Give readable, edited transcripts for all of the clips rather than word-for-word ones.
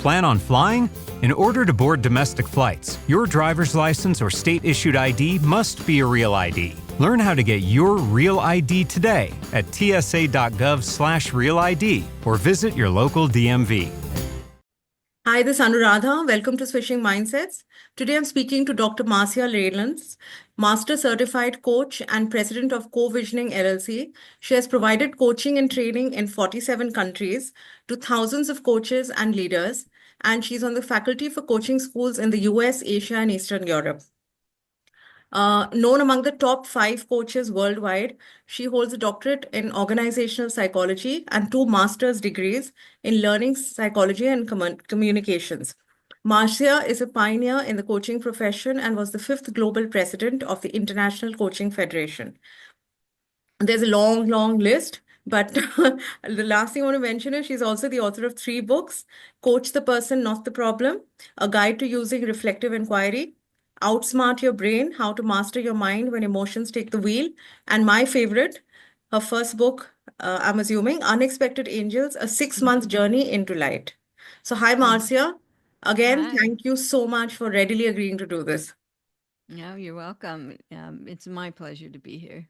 Plan on flying? In order to board domestic flights, your driver's license or state-issued ID must be a real ID. Learn how to get your real ID today at tsa.gov/realid or visit your local DMV. Hi, this is Anuradha. Welcome to Switching Mindsets. Today I'm speaking to Dr. Marcia Reynolds, Master Certified Coach and President of Co-Visioning LLC. She has provided coaching and training in 47 countries to thousands of coaches and leaders, and she's on the faculty for coaching schools in the US, Asia, and Eastern Europe. Known among the top 5 coaches worldwide, she holds a doctorate in organizational psychology and 2 master's degrees in learning psychology and communications. Marcia is a pioneer in the coaching profession and was the 5th global president of the International Coaching Federation. There's a long, long list, but the last thing I want to mention is she's also the author of 3 books: Coach the Person, Not the Problem, A Guide to Using Reflective Enquiry, Outsmart Your Brain, How to Master Your Mind When Emotions Take the Wheel, and my favorite, her first book, I'm assuming, Unexpected Angels, A 6-month Journey into Light. So hi, Marcia. Again, Hi. thank you so much for readily agreeing to do this. No, you're welcome. It's my pleasure to be here.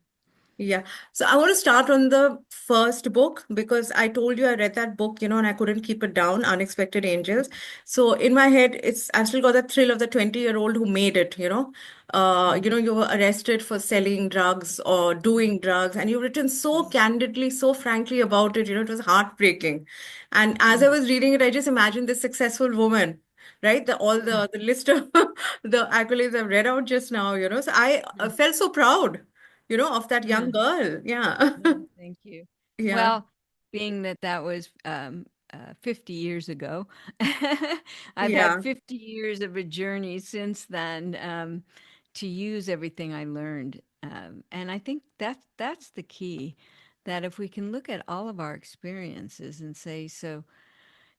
Yeah. So I want to start on the first book because I told you I read that book, and I couldn't keep it down, Unexpected Angels. So in my head, I've still got the thrill of the 20-year-old who made it. You were arrested for selling drugs or doing drugs, and you've written so candidly, so frankly about it. It was heartbreaking. And as I was reading it, I just imagined this successful woman, right? The list of the accolades I've read out just now. So I felt so proud of that young girl. Yeah. Thank you. Yeah. Well, being that was 50 years ago, I've Yeah. had 50 years of a journey since then to use everything I learned. And I think that's the key, that if we can look at all of our experiences and say, so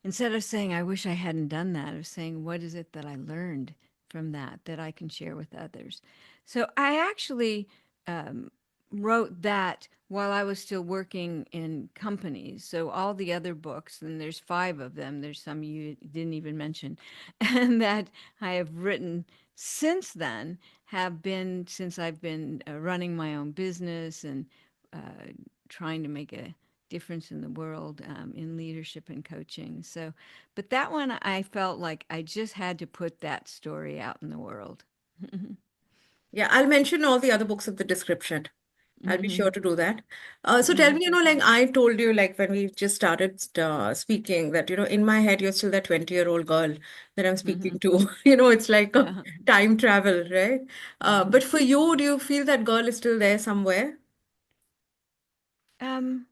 instead of saying, I wish I hadn't done that, of saying, what is it that I learned from that I can share with others? So I actually wrote that while I was still working in companies. So all the other books, and there's 5 of them, there's some you didn't even mention, and that I have written since then have been since I've been running my own business and trying to make a difference in the world in leadership and coaching. So, but that one I felt like I just had to put that story out in the world. Yeah. I'll mention all the other books in the description. I'll be sure to do that. So tell me, like I told you, like when we just started speaking, that, in my head, you're still that 20-year-old girl that I'm speaking to. It's like a Yeah. time travel, right? But for you, do you feel that girl is still there somewhere? Um,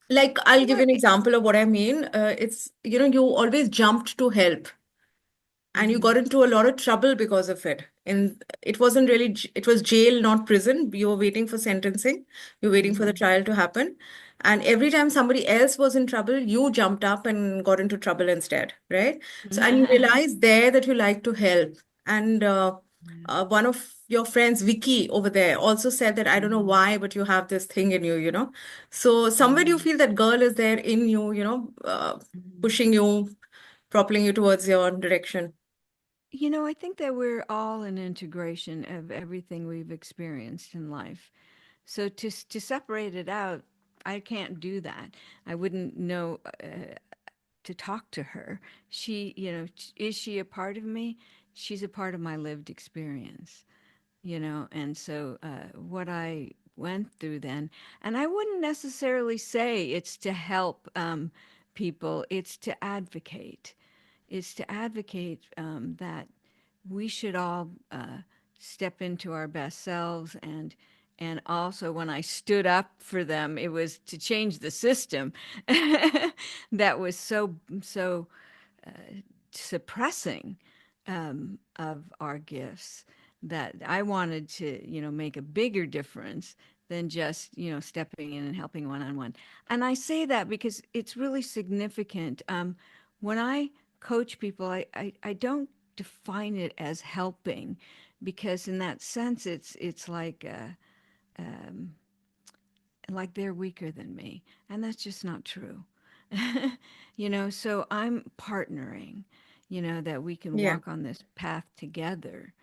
Like, I'll you give know, you an it, example of what I mean. It's, you always jumped to help. And you mhm, got into a lot of trouble because of it. And it wasn't really, it was jail, not prison. You were waiting for sentencing, you were waiting for the mhm, trial to happen. And every time somebody else was in trouble, you jumped up and got into trouble instead, right? So, and you realized there that you like to help. And one of your friends, Vicky, over there, also said that I don't know why, but you have this thing in you. So, somewhere you mhm, feel that girl is there in you, mhm. pushing you, propelling you towards your direction. I think that we're all an integration of everything we've experienced in life. So to separate it out, I can't do that. I wouldn't know to talk to her. Is she a part of me? She's a part of my lived experience, and so what I went through then, and I wouldn't necessarily say it's to help people, it's to advocate that we should all step into our best selves. And also when I stood up for them, it was to change the system that was so suppressing of our gifts, that I wanted to, make a bigger difference than just, stepping in and helping one on one. And I say that because it's really significant. When I coach people, I don't define it as helping, because in that sense, it's like they're weaker than me. And that's just not true. So I'm partnering, that we can Yeah. walk on this path together,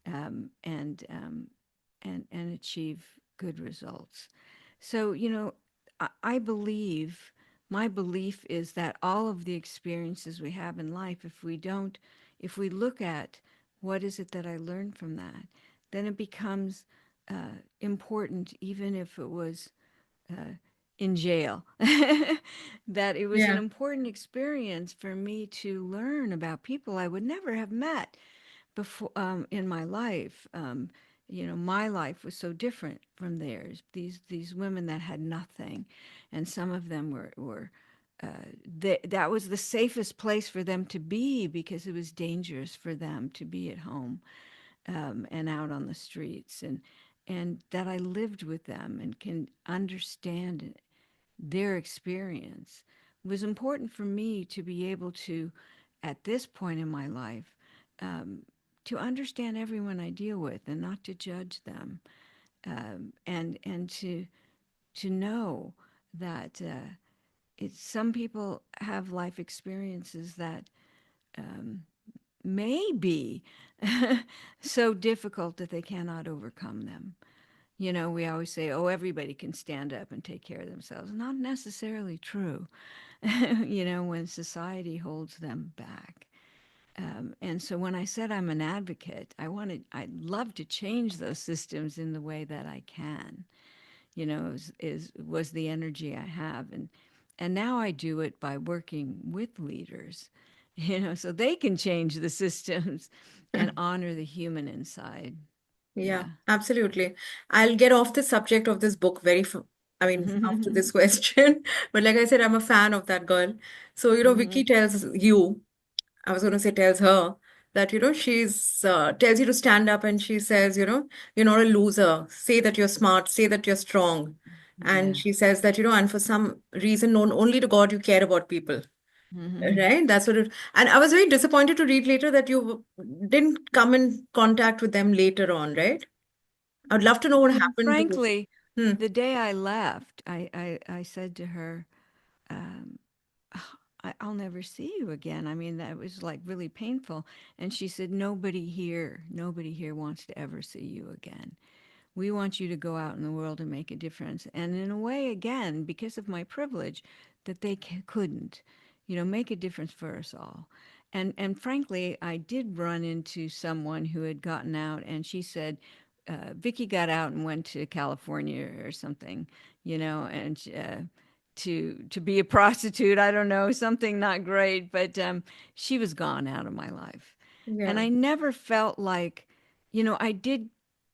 um, and um, and achieve good results. So, I believe, my belief is that all of the experiences we have in life, if we look at what is it that I learned from that, then it becomes important, even if it was uh, in jail, that it was an Yeah. important experience for me to learn about people I would never have met before, in my life. My life was so different from theirs. These women that had nothing, and some of them were that was the safest place for them to be because it was dangerous for them to be at home, and out on the streets, and that I lived with them and can understand their experience was important for me to be able to, at this point in my life, um, to understand everyone I deal with and not to judge them, and to know that some people have life experiences that may be so difficult that they cannot overcome them. We always say, oh, everybody can stand up and take care of themselves. Not necessarily true, when society holds them back. And so when I said I'm an advocate, I'd love to change those systems in the way that I can, was the energy I have. And now I do it by working with leaders, so they can change the systems and honor the human inside. Yeah, Yeah. absolutely. I'll get off the subject of this book I mean, after this question. But like I said, I'm a fan of that girl. So, Vicky tells you, I was going to say tells her that, she's tells you to stand up and she says, you're not a loser. Say that you're smart, say that you're strong. And Yeah. she says that, and for some reason known only to God, you care about people. Right? That's what it, and I was very disappointed to read later that you didn't come in contact with them later on, right? I would love to know what happened to you. Frankly, Hmm. the day I left, I said to her, um, I'll never see you again. I mean, that was like really painful. And she said, nobody here wants to ever see you again. We want you to go out in the world and make a difference. And in a way, again, because of my privilege, that they couldn't, make a difference for us all. And frankly, I did run into someone who had gotten out, and she said, Vicky got out and went to California or something, and to be a prostitute. I don't know, something not great, but she was gone out of my life, and Yeah. I never felt like, I did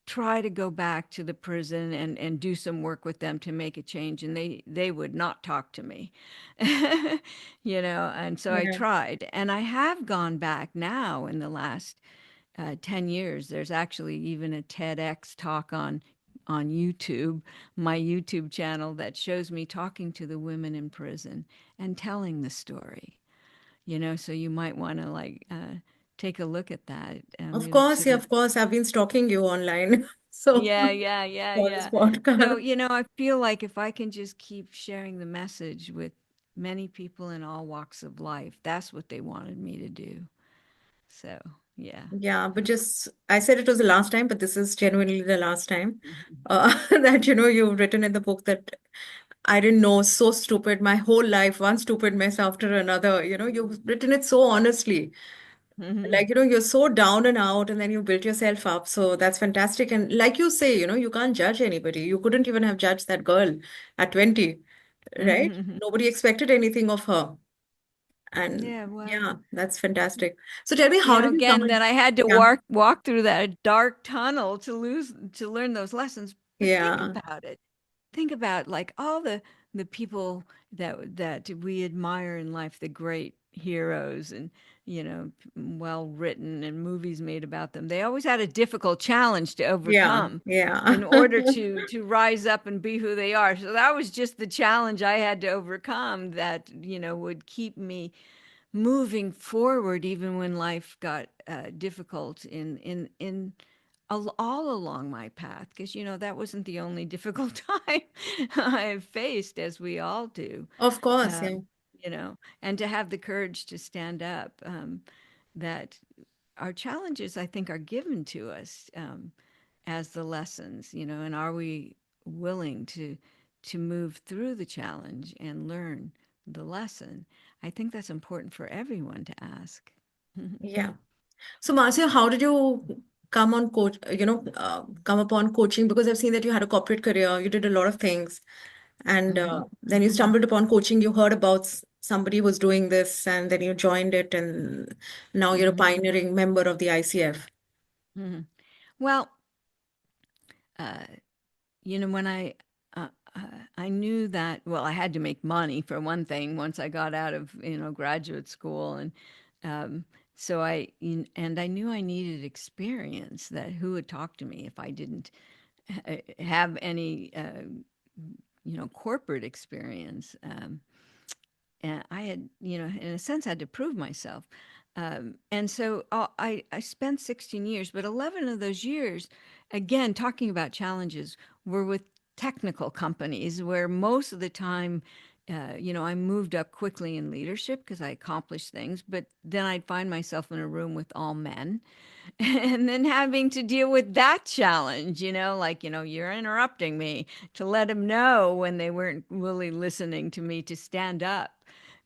try to go back to the prison and do some work with them to make a change, and they would not talk to me. And so I Yeah. tried, and I have gone back now in the last 10 years. There's actually even a TEDx talk on YouTube, my YouTube channel, that shows me talking to the women in prison and telling the story. So you might want to take a look at that. Of course, Sort yeah, of. of course. I've been stalking you online. So Yeah, yeah, yeah, for this yeah. So, podcast. I feel like if I can just keep sharing the message with many people in all walks of life, that's what they wanted me to do. So, yeah. Yeah, but just I said it was the last time, but this is genuinely the last time that you've written in the book that I didn't know, so stupid my whole life, one stupid mess after another. You've written it so honestly. Like, you're so down and out, and then you built yourself up. So that's fantastic. And like you say, you can't judge anybody. You couldn't even have judged that girl at 20, right? Nobody expected anything of her. And Yeah, well, yeah, that's fantastic. So tell me, how did you come again, that in? I had to Yeah, walk through that dark tunnel to learn those lessons. But think yeah, about it. Think about like all the people that we admire in life, the great heroes, and well written and movies made about them. They always had a difficult challenge to yeah, overcome yeah. in order to rise up and be who they are. So that was just the challenge I had to overcome, that would keep me moving forward even when life got difficult all along my path, because that wasn't the only difficult time I've faced, as we all do. Of course, uh, yeah. and to have the courage to stand up, that our challenges, I think, are given to us, as the lessons, and are we willing to move through the challenge and learn the lesson? I think that's important for everyone to ask. Yeah. So, Marcia, how did you come on come upon coaching? Because I've seen that you had a corporate career, you did a lot of things, and Mhm. then you stumbled upon coaching. You heard about somebody was doing this, and then you joined it, and now you're a Mhm. pioneering member of the ICF. Mhm. Well, uh, when uh, uh, I knew that, well, I had to make money for one thing once I got out of, graduate school. And um, so and I knew I needed experience, that who would talk to me if I didn't have any, corporate experience. And I had, in a sense, had to prove myself. And so I spent 16 years, but 11 of those years, again, talking about challenges, were with technical companies where most of the time, I moved up quickly in leadership because I accomplished things, but then I'd find myself in a room with all men and then having to deal with that challenge, like, you're interrupting me, to let them know when they weren't really listening to me, to stand up,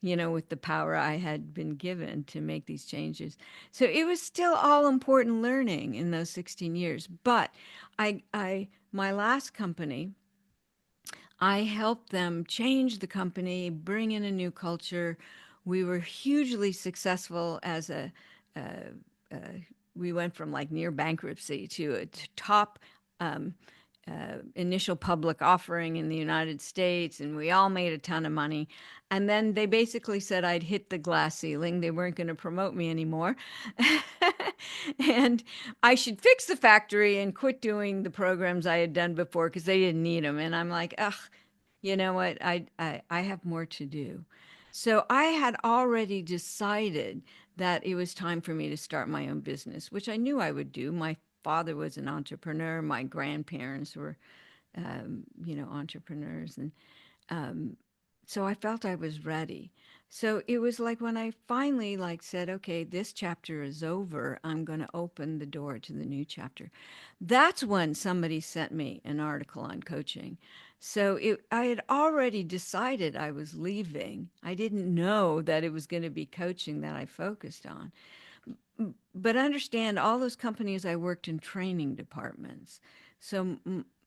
with the power I had been given to make these changes. So it was still all important learning in those 16 years. But my last company, I helped them change the company, bring in a new culture. We were hugely successful as uh, uh, we went from like near bankruptcy to a top um, initial public offering in the United States, and we all made a ton of money. And then they basically said I'd hit the glass ceiling. They weren't going to promote me anymore. And I should fix the factory and quit doing the programs I had done before because they didn't need them. And I'm like, ugh, you know what? I have more to do. So I had already decided that it was time for me to start my own business, which I knew I would do. My father was an entrepreneur. My grandparents were, entrepreneurs. And um, so I felt I was ready. So it was like when I finally said, okay, this chapter is over, I'm going to open the door to the new chapter. That's when somebody sent me an article on coaching. So I had already decided I was leaving. I didn't know that it was going to be coaching that I focused on. But understand, all those companies, I worked in training departments. So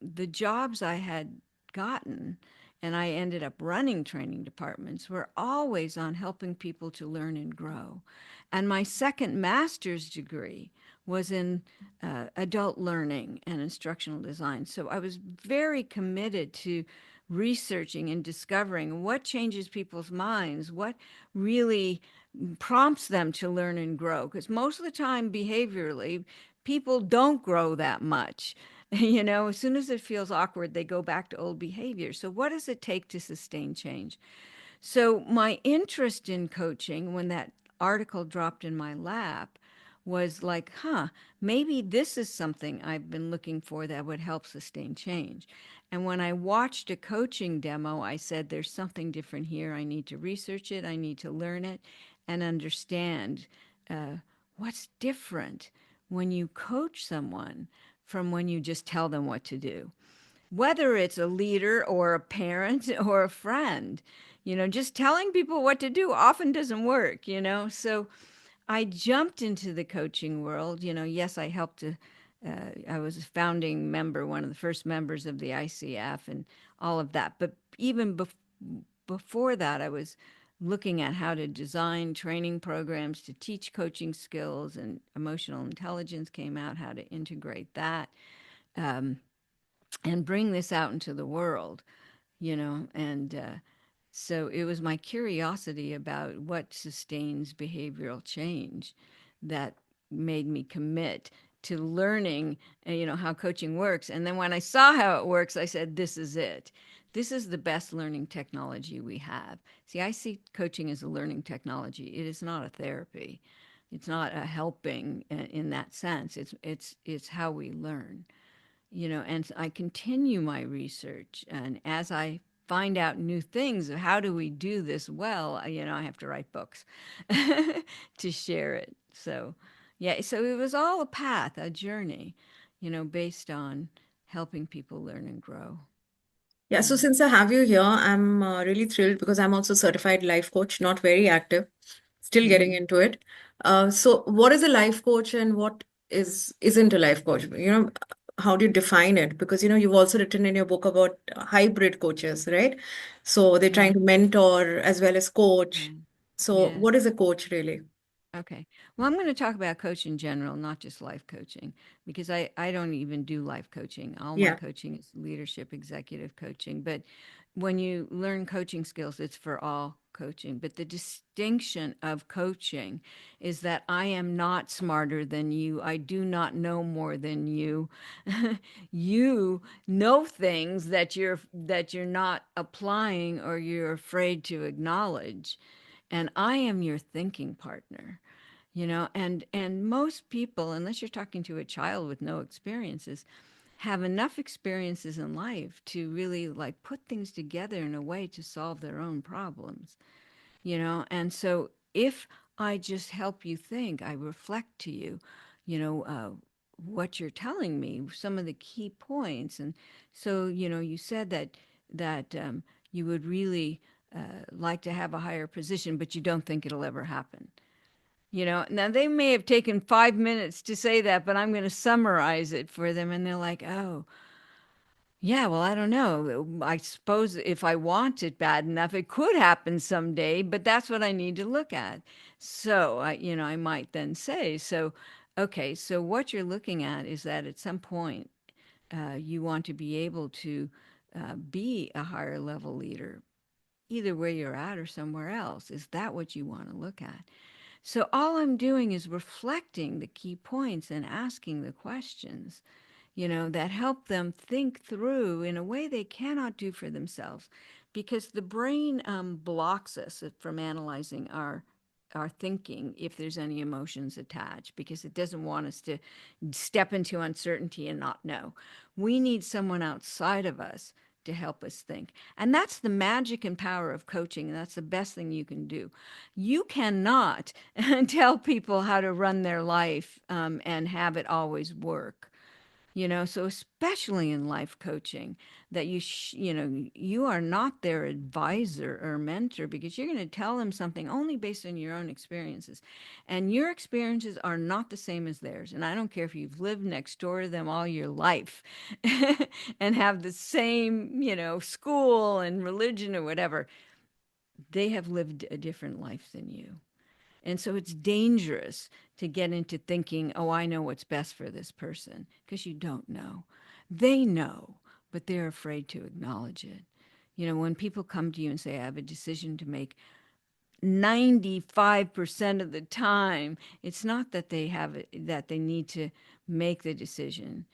the jobs I had gotten, and I ended up running training departments, were always on helping people to learn and grow. And my second master's degree was in adult learning and instructional design. So I was very committed to researching and discovering what changes people's minds, what really prompts them to learn and grow. Because most of the time, behaviorally, people don't grow that much. As soon as it feels awkward, they go back to old behavior. So, what does it take to sustain change? So, my interest in coaching, when that article dropped in my lap, was like, maybe this is something I've been looking for that would help sustain change. And when I watched a coaching demo, I said, there's something different here. I need to research it, I need to learn it and understand uh, what's different when you coach someone from when you just tell them what to do, whether it's a leader or a parent or a friend. Just telling people what to do often doesn't work, So I jumped into the coaching world. Yes, I helped to, I was a founding member, one of the first members of the ICF and all of that. But even before that, I was looking at how to design training programs to teach coaching skills, and emotional intelligence came out, how to integrate that. Um, and bring this out into the world, and so it was my curiosity about what sustains behavioral change that made me commit to learning, how coaching works. And then when I saw how it works, I said, this is it. This is the best learning technology we have. See, I see coaching as a learning technology. It is not a therapy. It's not a helping in that sense. It's how we learn. And I continue my research. And as I find out new things of how do we do this well, I have to write books to share it. So, yeah, so it was all a path, a journey, based on helping people learn and grow. Yeah, so since I have you here, I'm really thrilled because I'm also certified life coach, not very active, still getting into it. So what is a life coach and what isn't a life coach? How do you define it? Because you've also written in your book about hybrid coaches, right? So they're trying Yeah, to mentor as well as coach. right. So Yes. what is a coach really? Okay. Well, I'm going to talk about coach in general, not just life coaching, because I don't even do life coaching. All my Yeah. coaching is leadership, executive coaching. But when you learn coaching skills, it's for all coaching. But the distinction of coaching is that I am not smarter than you. I do not know more than you. You know things that you're not applying or you're afraid to acknowledge. And I am your thinking partner. And most people, unless you're talking to a child with no experiences, have enough experiences in life to really like put things together in a way to solve their own problems. And so if I just help you think, I reflect to you, you know uh, what you're telling me, some of the key points. And so you said that you would really like to have a higher position, but you don't think it'll ever happen. Now they may have taken 5 minutes to say that, but I'm going to summarize it for them. And they're like, oh, yeah, well, I don't know. I suppose if I want it bad enough, it could happen someday, but that's what I need to look at. So I might then say, so, okay, so what you're looking at is that at some point, you want to be able to be a higher level leader, either where you're at or somewhere else. Is that what you want to look at? So all I'm doing is reflecting the key points and asking the questions, that help them think through in a way they cannot do for themselves, because the brain blocks us from analyzing our thinking if there's any emotions attached, because it doesn't want us to step into uncertainty and not know. We need someone outside of us to help us think. And that's the magic and power of coaching. And that's the best thing you can do. You cannot tell people how to run their life and have it always work. So especially in life coaching, that you are not their advisor or mentor, because you're going to tell them something only based on your own experiences, and your experiences are not the same as theirs. And I don't care if you've lived next door to them all your life and have the same school and religion or whatever. They have lived a different life than you. And so it's dangerous to get into thinking, oh, I know what's best for this person, because you don't know. They know, but they're afraid to acknowledge it. When people come to you and say, I have a decision to make, 95% of the time, it's not that that they need to make the decision.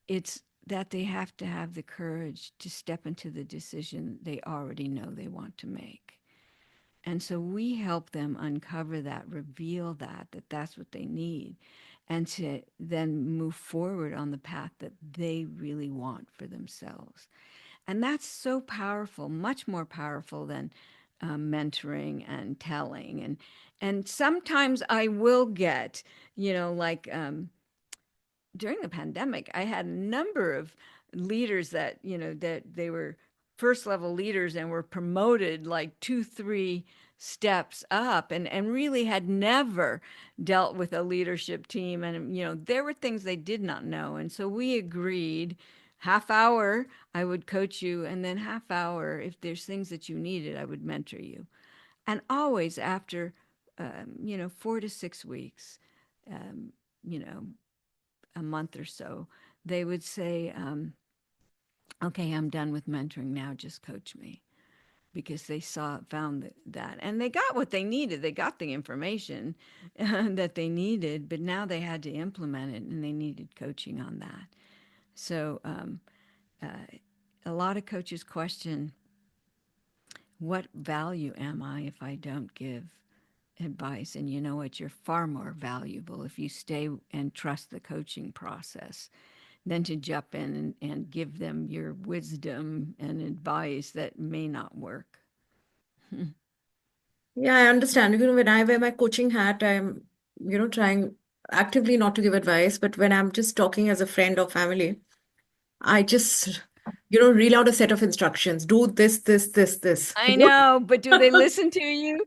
It's that they have to have the courage to step into the decision they already know they want to make. And so we help them uncover that, reveal that that's what they need, and to then move forward on the path that they really want for themselves. And that's so powerful, much more powerful than mentoring and telling. And sometimes I will get, like during the pandemic, I had a number of leaders that they were first level leaders and were promoted like 2, 3 steps up, and really had never dealt with a leadership team. And, there were things they did not know. And so we agreed half hour, I would coach you. And then half hour, if there's things that you needed, I would mentor you. And always after, 4 to 6 weeks, um, you know, a month or so, they would say, okay, I'm done with mentoring now, just coach me. Because they found that, and they got what they needed. They got the information that they needed, but now they had to implement it, and they needed coaching on that. So a lot of coaches question, what value am I if I don't give advice? And you know what? You're far more valuable if you stay and trust the coaching process. than to jump in and give them your wisdom and advice that may not work. Yeah, I understand. When I wear my coaching hat, I'm, trying actively not to give advice, but when I'm just talking as a friend or family, I just, reel out a set of instructions. Do this, this, this, this. I know, but do they listen to you?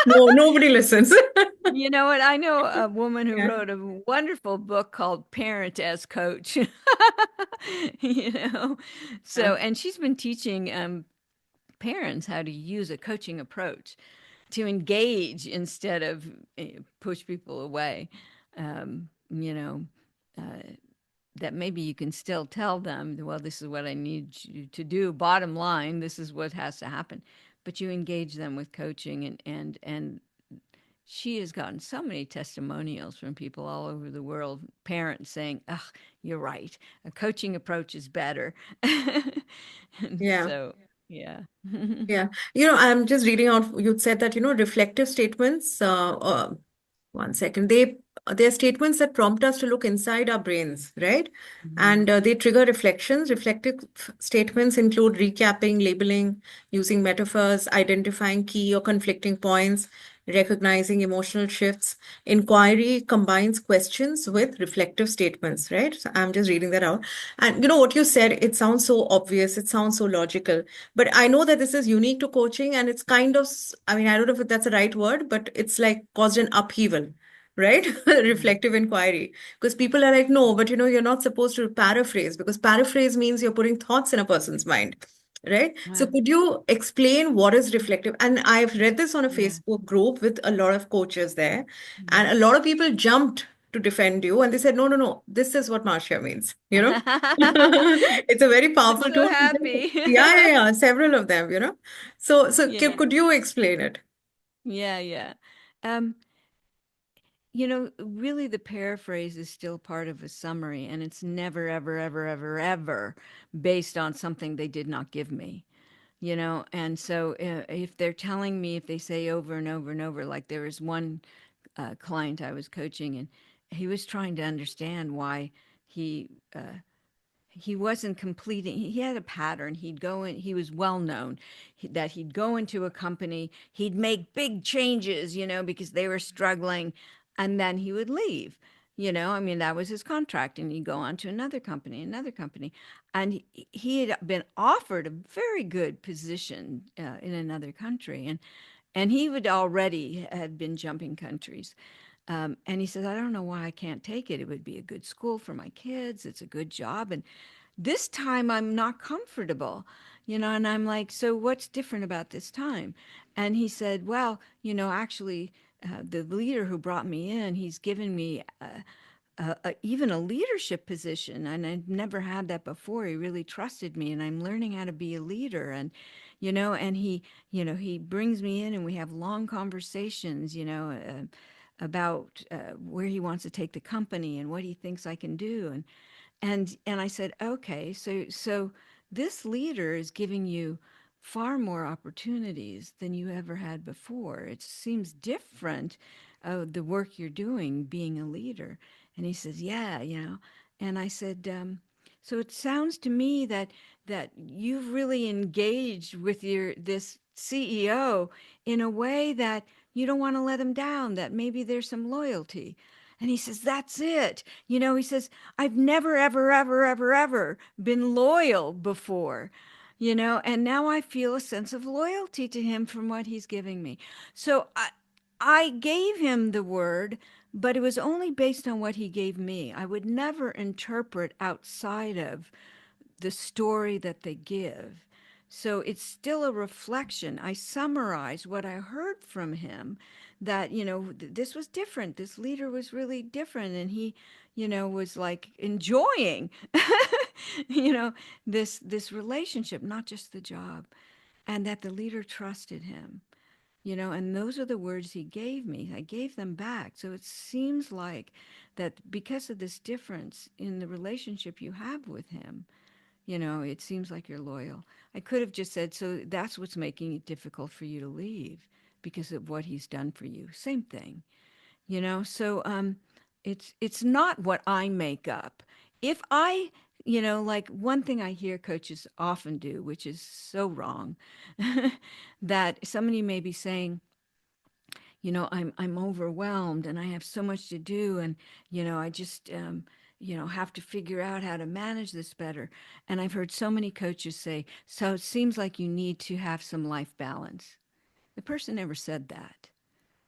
No, nobody listens. You know what? I know a woman who Yeah. wrote a wonderful book called Parent as Coach. You know, Yeah. so and she's been teaching parents how to use a coaching approach to engage instead of push people away. You know, that maybe you can still tell them, well, this is what I need you to do. Bottom line, this is what has to happen. But you engage them with coaching and she has gotten so many testimonials from people all over the world, parents saying, "Ugh, you're right. A coaching approach is better." And Yeah. so, yeah. Yeah. I'm just reading out, you said that, reflective statements, one second, they're statements that prompt us to look inside our brains, right? Mhm. And they trigger reflections. Reflective statements include recapping, labeling, using metaphors, identifying key or conflicting points, recognizing emotional shifts. Inquiry combines questions with reflective statements, right? So I'm just reading that out. And what you said, it sounds so obvious, it sounds so logical. But I know that this is unique to coaching and it's kind of, I mean, I don't know if that's the right word, but it's like caused an upheaval, right? Reflective inquiry. Because people are like, no, but you're not supposed to paraphrase because paraphrase means you're putting thoughts in a person's mind. Right. So Well, could you explain what is reflective? And I've read this on a yeah. Facebook group with a lot of coaches there, and Mhm. a lot of people jumped to defend you and they said, no, no, no, this is what Marcia means, It's a very I'm powerful so tool. happy. Yeah, yeah, yeah, several of them. So Yeah. could you explain it? Yeah, yeah. Um, really the paraphrase is still part of a summary and it's never, ever, ever, ever, ever based on something they did not give me. And so if they're telling me, if they say over and over and over, like there was one client I was coaching and he was trying to understand why he he wasn't completing, he had a pattern. He'd go in, he was well known that he'd go into a company, he'd make big changes, because they were struggling, and then he would leave. I mean, that was his contract, and he'd go on to another company. And he had been offered a very good position in another country. And he would already had been jumping countries. And he says, I don't know why I can't take it. It would be a good school for my kids. It's a good job. And this time I'm not comfortable, and I'm like, so what's different about this time? And he said, well, actually, the leader who brought me in, he's given me even a leadership position. And I'd never had that before. He really trusted me and I'm learning how to be a leader. And, and he brings me in and we have long conversations, about where he wants to take the company and what he thinks I can do. And I said, okay, so this leader is giving you far more opportunities than you ever had before. It seems different, the work you're doing being a leader. And he says, yeah, And I said, so it sounds to me that you've really engaged with this CEO in a way that you don't want to let him down, that maybe there's some loyalty. And he says, that's it. He says, I've never, ever, ever, ever, ever been loyal before, and now I feel a sense of loyalty to him from what he's giving me. So I gave him the word, but it was only based on what he gave me. I would never interpret outside of the story that they give. So it's still a reflection. I summarize what I heard from him that, this was different. This leader was really different. And he, was like enjoying, you know, this relationship, not just the job. And that the leader trusted him, and those are the words he gave me. I gave them back. So it seems like that because of this difference in the relationship you have with him, it seems like you're loyal. I could have just said, so that's what's making it difficult for you to leave because of what he's done for you. Same thing, So it's not what I make up. if I, you know, like one thing I hear coaches often do, which is so wrong, that somebody may be saying, you know, I'm overwhelmed and I have so much to do, and you know, I just you know, have to figure out how to manage this better. And I've heard so many coaches say, so it seems like you need to have some life balance. The person never said that,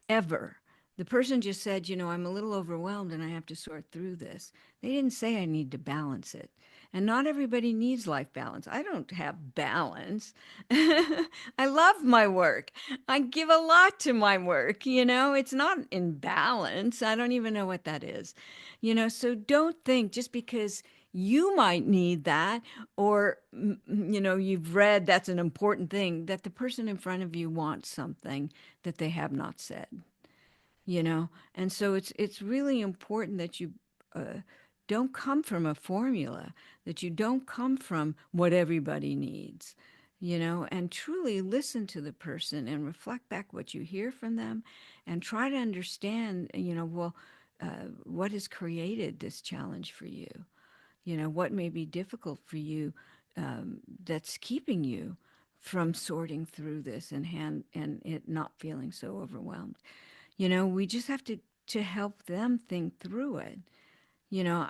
ever. The person just said, you know, I'm a little overwhelmed and I have to sort through this. They didn't say I need to balance it. And not everybody needs life balance. I don't have balance. I love my work. I give a lot to my work. You know, it's not in balance. I don't even know what that is. You know, so don't think just because you might need that, or you know, you've read that's an important thing, that the person in front of you wants something that they have not said, you know. And so it's really important that you uh, don't come from a formula, that you don't come from what everybody needs, you know, and truly listen to the person and reflect back what you hear from them, and try to understand, you know, well, what has created this challenge for you, you know, what may be difficult for you, that's keeping you from sorting through this and it not feeling so overwhelmed. You know, we just have to help them think through it. You know,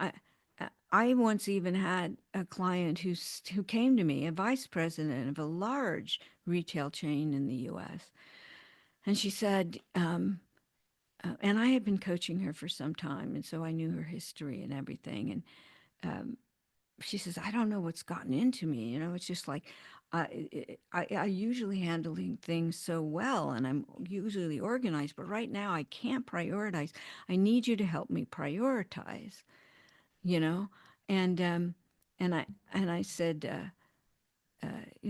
I once even had a client who came to me, a vice president of a large retail chain in the U.S., and she said, and I had been coaching her for some time, and so I knew her history and everything. And she says, I don't know what's gotten into me. You know, it's just like I usually handling things so well, and I'm usually organized, but right now I can't prioritize. I need you to help me prioritize, you know? And and I said,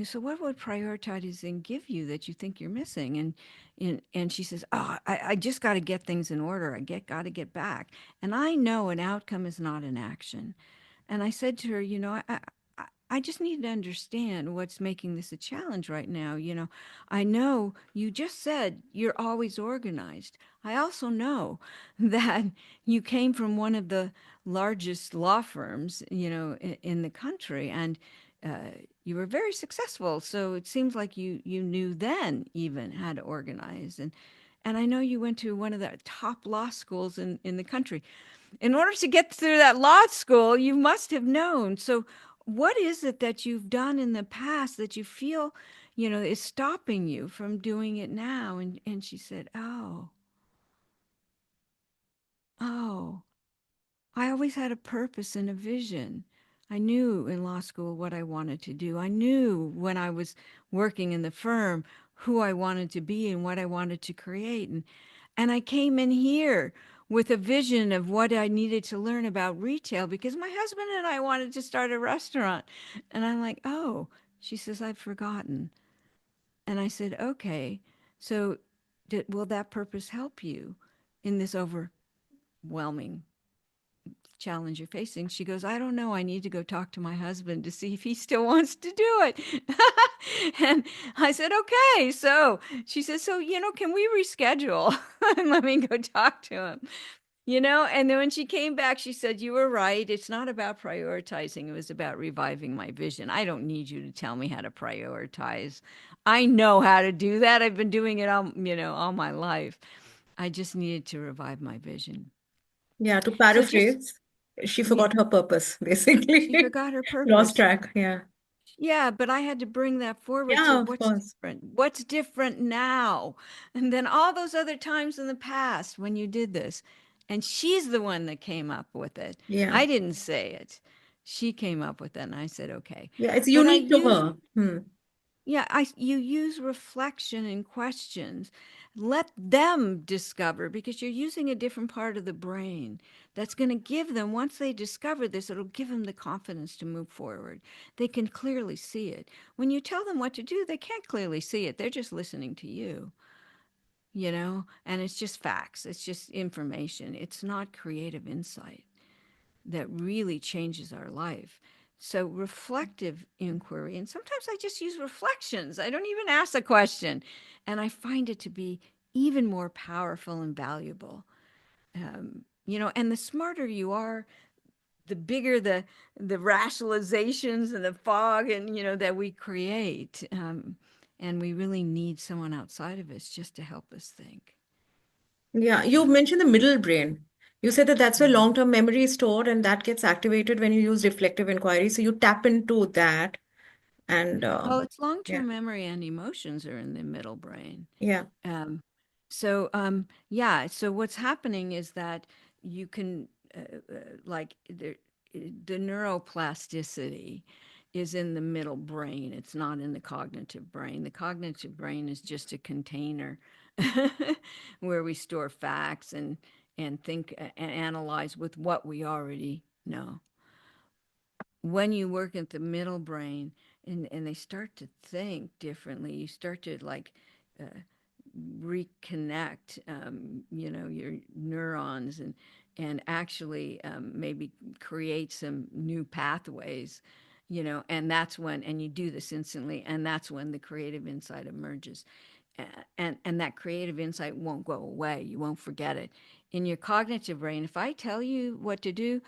so what would prioritizing give you that you think you're missing? And she says, oh, I just got to get things in order. Got to get back. And I know an outcome is not an action. And I said to her, you know, I just need to understand what's making this a challenge right now. You know, I know you just said you're always organized. I also know that you came from one of the largest law firms, you know, in the country, and you were very successful. So it seems like you knew then even how to organize. And I know you went to one of the top law schools in the country. In order to get through that law school, you must have known. So what is it that you've done in the past that you feel, you know, is stopping you from doing it now? And she said, oh, I always had a purpose and a vision. I knew in law school what I wanted to do. I knew when I was working in the firm who I wanted to be and what I wanted to create. And I came in here with a vision of what I needed to learn about retail because my husband and I wanted to start a restaurant. And I'm like, oh, she says, I've forgotten. And I said, okay, so will that purpose help you in this overwhelming challenge you're facing? She goes, I don't know. I need to go talk to my husband to see if he still wants to do it. And I said, okay. So she says, so, you know, can we reschedule and let me go talk to him? You know, and then when she came back, she said, you were right. It's not about prioritizing. It was about reviving my vision. I don't need you to tell me how to prioritize. I know how to do that. I've been doing it all, you know, all my life. I just needed to revive my vision. Yeah, to So just, paraphrase, she yeah, forgot her purpose, she basically. forgot her Lost purpose. track. Yeah. Yeah, but I had to bring that forward. So Yeah, of what's course. different? What's different now? And then all those other times in the past when you did this. And she's the one that came up with it. Yeah. I didn't say it. She came up with it and I said, okay. Yeah, it's But I unique to use, her. Hmm. yeah, you use reflection and questions. Let them discover, because you're using a different part of the brain that's going to give them, once they discover this, it'll give them the confidence to move forward. They can clearly see it. When you tell them what to do, they can't clearly see it. They're just listening to you, you know, and it's just facts. It's just information. It's not creative insight that really changes our life. So reflective inquiry, and sometimes I just use reflections. I don't even ask a question, and I find it to be even more powerful and valuable. You know, and the smarter you are, the bigger the rationalizations and the fog and that we create, and we really need someone outside of us just to help us think. Yeah, you mentioned the middle brain. You said that that's where Mhm. long-term memory is stored and that gets activated when you use reflective inquiry. So you tap into that and Well, it's yeah, long-term memory and emotions are in the middle brain. yeah. Um, yeah, so what's happening is that you can, like, the neuroplasticity is in the middle brain. It's not in the cognitive brain. The cognitive brain is just a container where we store facts and think and analyze with what we already know. When you work at the middle brain and they start to think differently, you start to like uh, reconnect, your neurons and actually maybe create some new pathways, and that's when, and you do this instantly, and that's when the creative insight emerges. And that creative insight won't go away. You won't forget it. In your cognitive brain, if I tell you what to do,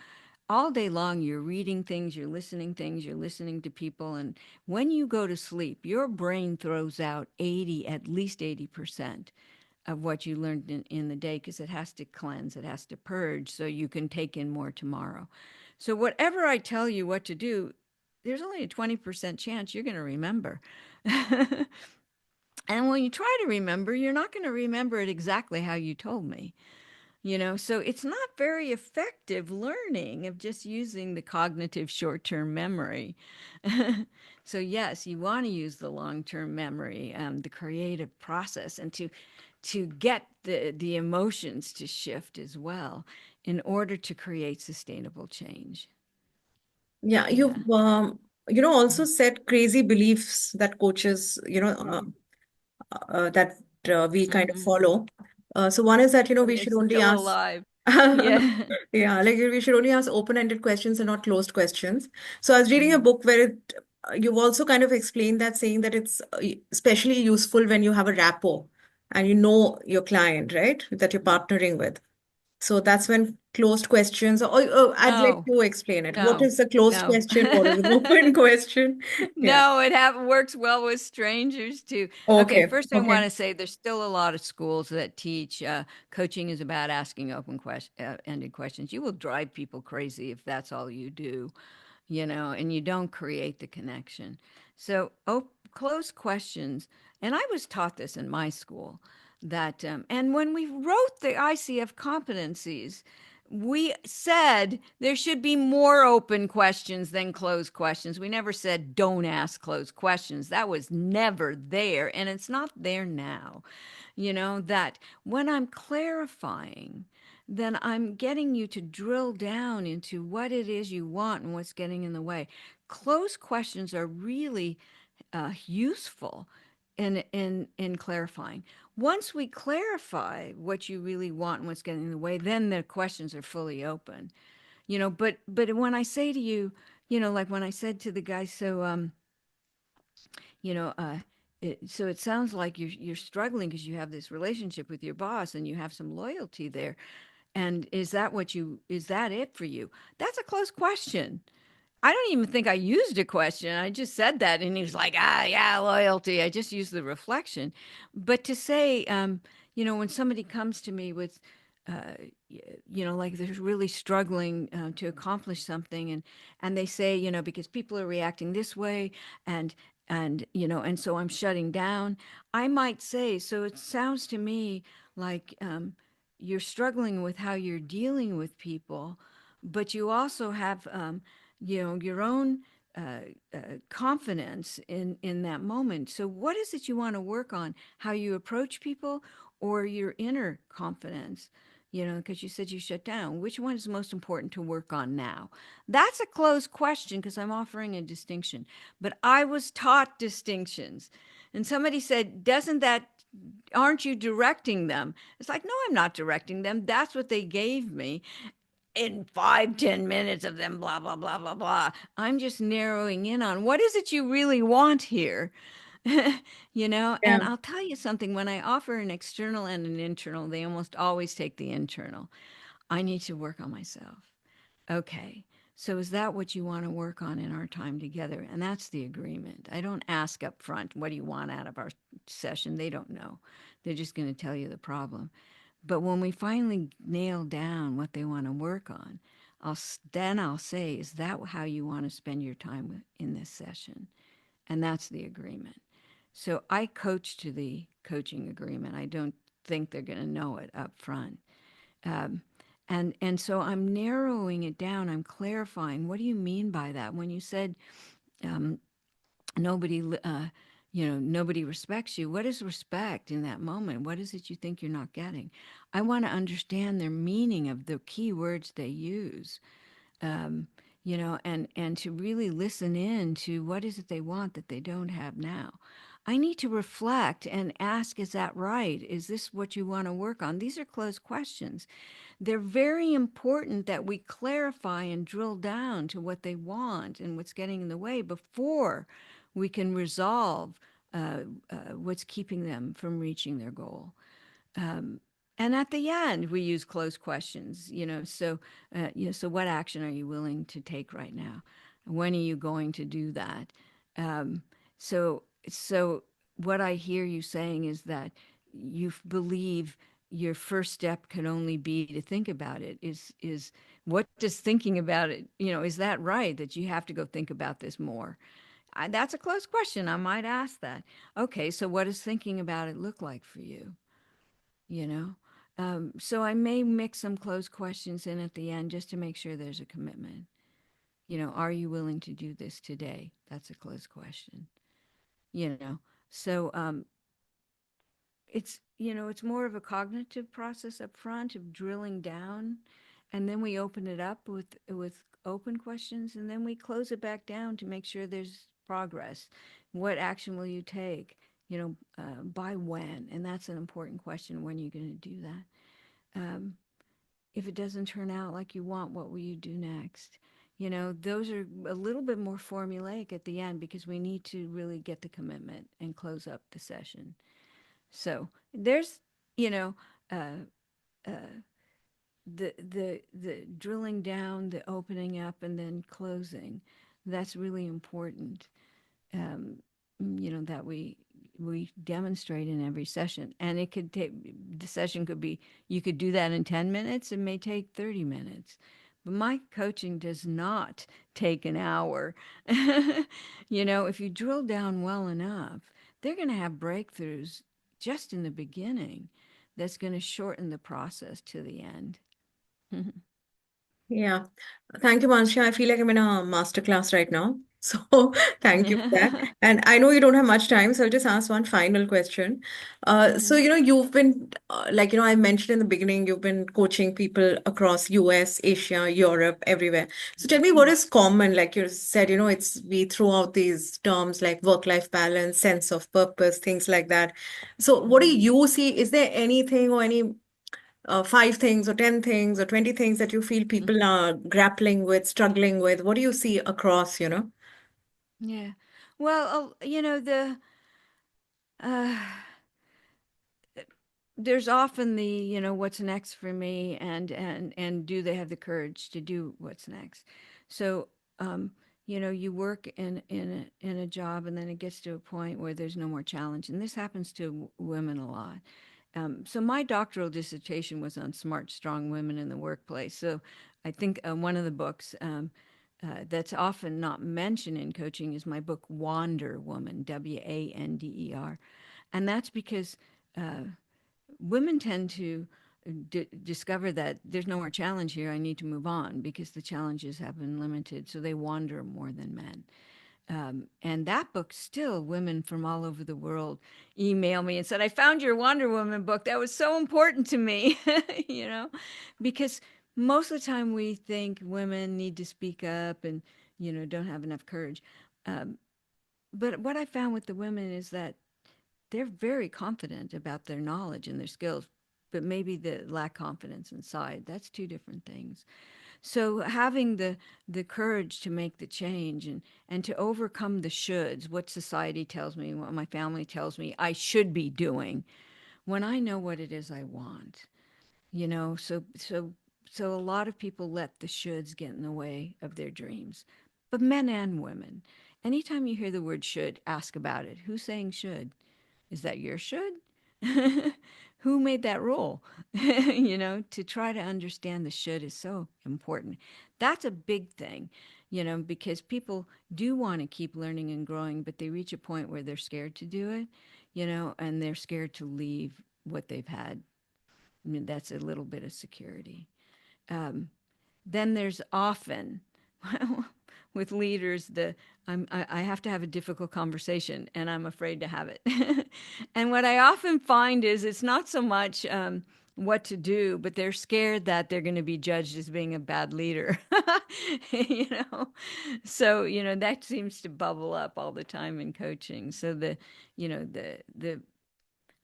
all day long you're reading things, you're listening to people, and when you go to sleep your brain throws out at least 80% of what you learned in the day, because it has to cleanse, it has to purge so you can take in more tomorrow. So whatever I tell you what to do, there's only a 20% chance you're going to remember. And when you try to remember, you're not going to remember it exactly how you told me. So it's not very effective learning of just using the cognitive short-term memory. So yes, you want to use the long-term memory, the creative process, and to get the emotions to shift as well in order to create sustainable change. Yeah, Yeah. also said crazy beliefs that coaches, that we kind of Mm-hmm. follow. So one is that, But we should it's only still ask, alive. Yeah. yeah, like we should only ask open-ended questions and not closed questions. So I was reading a Mm-hmm. book where you've also kind of explained that, saying that it's especially useful when you have a rapport and you know your client, right, that you're partnering with. So that's when closed questions, or I'd like No, to explain it. What no, is a closed no. question? What is an open question? Yeah. No, works well with strangers too. Okay, Okay. first I Okay. want to say there's still a lot of schools that teach coaching is about asking ended questions. You will drive people crazy if that's all you do, and you don't create the connection. So, close questions, and I was taught this in my school, that, and when we wrote the ICF competencies, we said there should be more open questions than closed questions. We never said don't ask closed questions. That was never there, and it's not there now. That when I'm clarifying, then I'm getting you to drill down into what it is you want and what's getting in the way. Closed questions are really useful in clarifying. Once we clarify what you really want and what's getting in the way, then the questions are fully open. But when I say to you, like when I said to the guy, so you know, so it sounds like you're struggling because you have this relationship with your boss and you have some loyalty there. And is that it for you? That's a close question. I don't even think I used a question. I just said that, and he was like, yeah, loyalty. I just used the reflection. But to say, when somebody comes to me with, like they're really struggling to accomplish something, and they say, because people are reacting this way, and and so I'm shutting down. I might say, so it sounds to me like you're struggling with how you're dealing with people, but you also have your own uh, confidence in that moment. So what is it you want to work on? How you approach people or your inner confidence? Because you said you shut down. Which one is most important to work on now? That's a closed question because I'm offering a distinction. But I was taught distinctions. And somebody said, doesn't that, aren't you directing them? It's like, no, I'm not directing them. That's what they gave me in 5, 10 minutes of them, blah, blah, blah, blah, blah. I'm just narrowing in on what is it you really want here? And Yeah. I'll tell you something, when I offer an external and an internal, they almost always take the internal. I need to work on myself. Okay. So is that what you want to work on in our time together? And that's the agreement. I don't ask up front, what do you want out of our session? They don't know. They're just going to tell you the problem. But when we finally nail down what they want to work on, then I'll say, is that how you want to spend your time in this session? And that's the agreement. So I coach to the coaching agreement. I don't think they're going to know it up front. Um, and so I'm narrowing it down. I'm clarifying. What do you mean by that? When you said um, nobody, nobody respects you. What is respect in that moment? What is it you think you're not getting? I want to understand their meaning of the key words they use. Um, and to really listen in to what is it they want that they don't have now. I need to reflect and ask, is that right? Is this what you want to work on? These are closed questions. They're very important that we clarify and drill down to what they want and what's getting in the way before we can resolve what's keeping them from reaching their goal. Um, and at the end, we use closed questions. So what action are you willing to take right now? When are you going to do that? Um, so what I hear you saying is that you believe your first step can only be to think about it. Is what does thinking about it? Is that right that you have to go think about this more? That's a closed question. I might ask that. Okay, so what does thinking about it look like for you? you know? So I may mix some closed questions in at the end just to make sure there's a commitment. Are you willing to do this today? That's a closed question. You know, so it's more of a cognitive process up front of drilling down, and then we open it up with open questions, and then we close it back down to make sure there's progress. What action will you take? By when? And that's an important question. When are you going to do that? If it doesn't turn out like you want, what will you do next? Those are a little bit more formulaic at the end because we need to really get the commitment and close up the session. So there's, you know, uh, uh, the drilling down, the opening up, and then closing. That's really important. Um, that we demonstrate in every session, and it could take the session could be you could do that in 10 minutes. It may take 30 minutes. But my coaching does not take an hour. If you drill down well enough, they're going to have breakthroughs just in the beginning that's going to shorten the process to the end. Yeah. Thank you, Mansha. I feel like I'm in a master class right now. So thank you for that. And I know you don't have much time, so I'll just ask one final question. So, you've been, I mentioned in the beginning, you've been coaching people across US, Asia, Europe, everywhere. So tell me what is common? Like you said, we throw out these terms like work-life balance, sense of purpose, things like that. So what do you see? Is there anything or any 5 things or 10 things or 20 things that you feel people are grappling with, struggling with? What do you see across? Yeah. Well, uh, there's often the, what's next for me, and do they have the courage to do what's next? So, you work in a job, and then it gets to a point where there's no more challenge, and this happens to women a lot. So my doctoral dissertation was on smart, strong women in the workplace. So I think one of the books that's often not mentioned in coaching is my book, Wander Woman, Wander. And that's because women tend to discover that there's no more challenge here. I need to move on because the challenges have been limited. So they wander more than men. And that book, still, women from all over the world email me and said, I found your Wonder Woman book. That was so important to me, because most of the time we think women need to speak up and, don't have enough courage. Um, but what I found with the women is that they're very confident about their knowledge and their skills, but maybe they lack confidence inside. That's two different things. So having the courage to make the change and to overcome the shoulds, what society tells me, what my family tells me I should be doing, when I know what it is I want, so So a lot of people let the shoulds get in the way of their dreams, but men and women. Anytime you hear the word should, ask about it. Who's saying should? Is that your should? Who made that rule? To try to understand the should is so important. That's a big thing, because people do want to keep learning and growing, but they reach a point where they're scared to do it, and they're scared to leave what they've had. I mean, that's a little bit of security. Um, then there's often with leaders I have to have a difficult conversation and I'm afraid to have it. And what I often find is it's not so much what to do, but they're scared that they're going to be judged as being a bad leader. you know so that seems to bubble up all the time in coaching. So the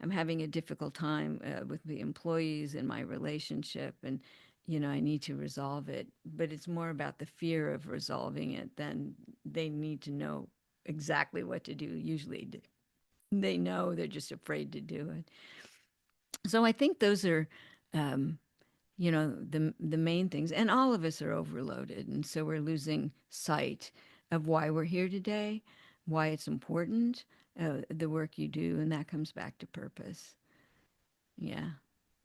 I'm having a difficult time with the employees in my relationship, and I need to resolve it. But it's more about the fear of resolving it than they need to know exactly what to do. Usually, they know, they're just afraid to do it. So I think those are, the main things. And all of us are overloaded, and so we're losing sight of why we're here today, why it's important, the work you do, and that comes back to purpose. Yeah.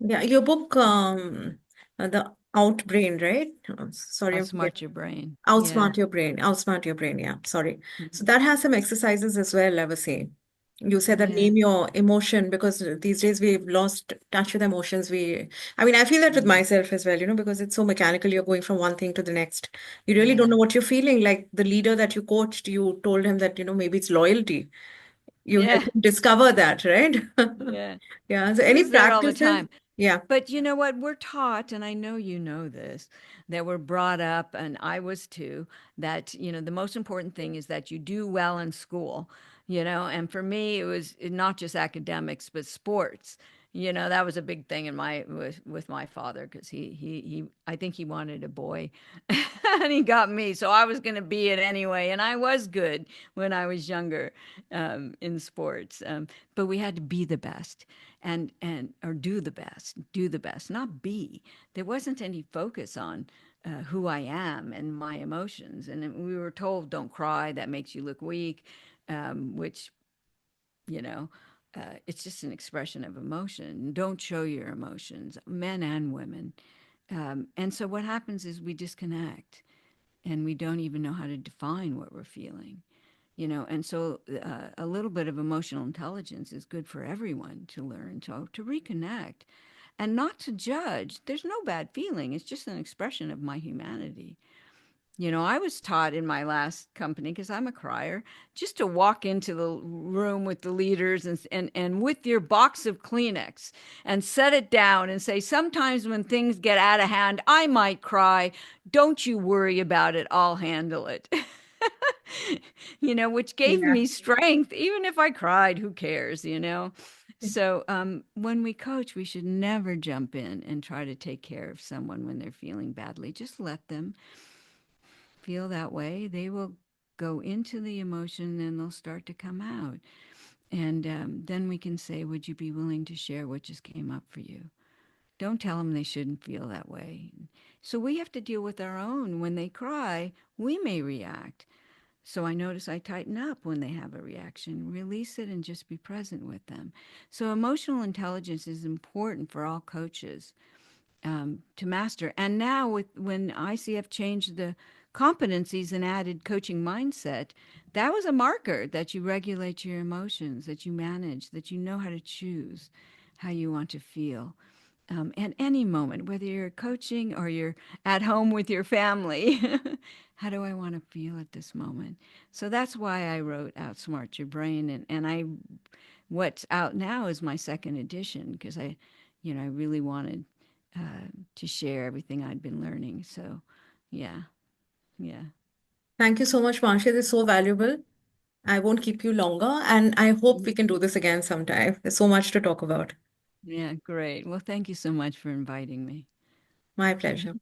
Yeah, your book, the Outbrain, right? Sorry, I'm forgetting. Outsmart your brain. Yeah. Outsmart your brain. Outsmart your brain. Yeah, sorry. So Mhm. that has some exercises as well, I was saying. You said that Yeah. name your emotion because these days we've lost touch with emotions. I mean, I feel that with Mm. myself as well, because it's so mechanical. You're going from one thing to the next. You really don't Yeah. know what you're feeling. Like the leader that you coached, you told him that, maybe it's loyalty. You helped Yeah. him discover that, right? Yeah. Yeah. So He any was there all the practices? time. Yeah. But you know what? We're taught, and I know you know this, that we're brought up, and I was too, that, the most important thing is that you do well in school, and for me, it was not just academics, but sports. That was a big thing in with my father because I think he wanted a boy and he got me. So I was going to be it anyway. And I was good when I was younger in sports. But we had to be the best or do the best, not be. There wasn't any focus on who I am and my emotions. And then we were told, don't cry, that makes you look weak, which, you know, it's just an expression of emotion. Don't show your emotions, men and women. And so what happens is we disconnect and we don't even know how to define what we're feeling. And so a little bit of emotional intelligence is good for everyone to learn to reconnect and not to judge. There's no bad feeling. It's just an expression of my humanity. I was taught in my last company, because I'm a crier, just to walk into the room with the leaders and with your box of Kleenex and set it down and say, sometimes when things get out of hand, I might cry. Don't you worry about it. I'll handle it. Which gave Yeah. me strength. Even if I cried, who cares? So when we coach, we should never jump in and try to take care of someone when they're feeling badly. Just let them feel that way. They will go into the emotion and they'll start to come out. And then we can say, would you be willing to share what just came up for you? Don't tell them they shouldn't feel that way. So we have to deal with our own. When they cry, we may react. So I notice I tighten up when they have a reaction, release it, and just be present with them. So emotional intelligence is important for all coaches to master. And now, when ICF changed the competencies and added coaching mindset, that was a marker that you regulate your emotions, that you manage, that you know how to choose how you want to feel. At any moment, whether you're coaching or you're at home with your family, how do I want to feel at this moment? So that's why I wrote Outsmart Your Brain, and what's out now is my second edition because I really wanted to share everything I'd been learning. So, yeah, yeah, Thank you so much, Marcia. This is so valuable. I won't keep you longer, and I hope we can do this again sometime. There's so much to talk about. yeah, great. Well, thank you so much for inviting me. My pleasure.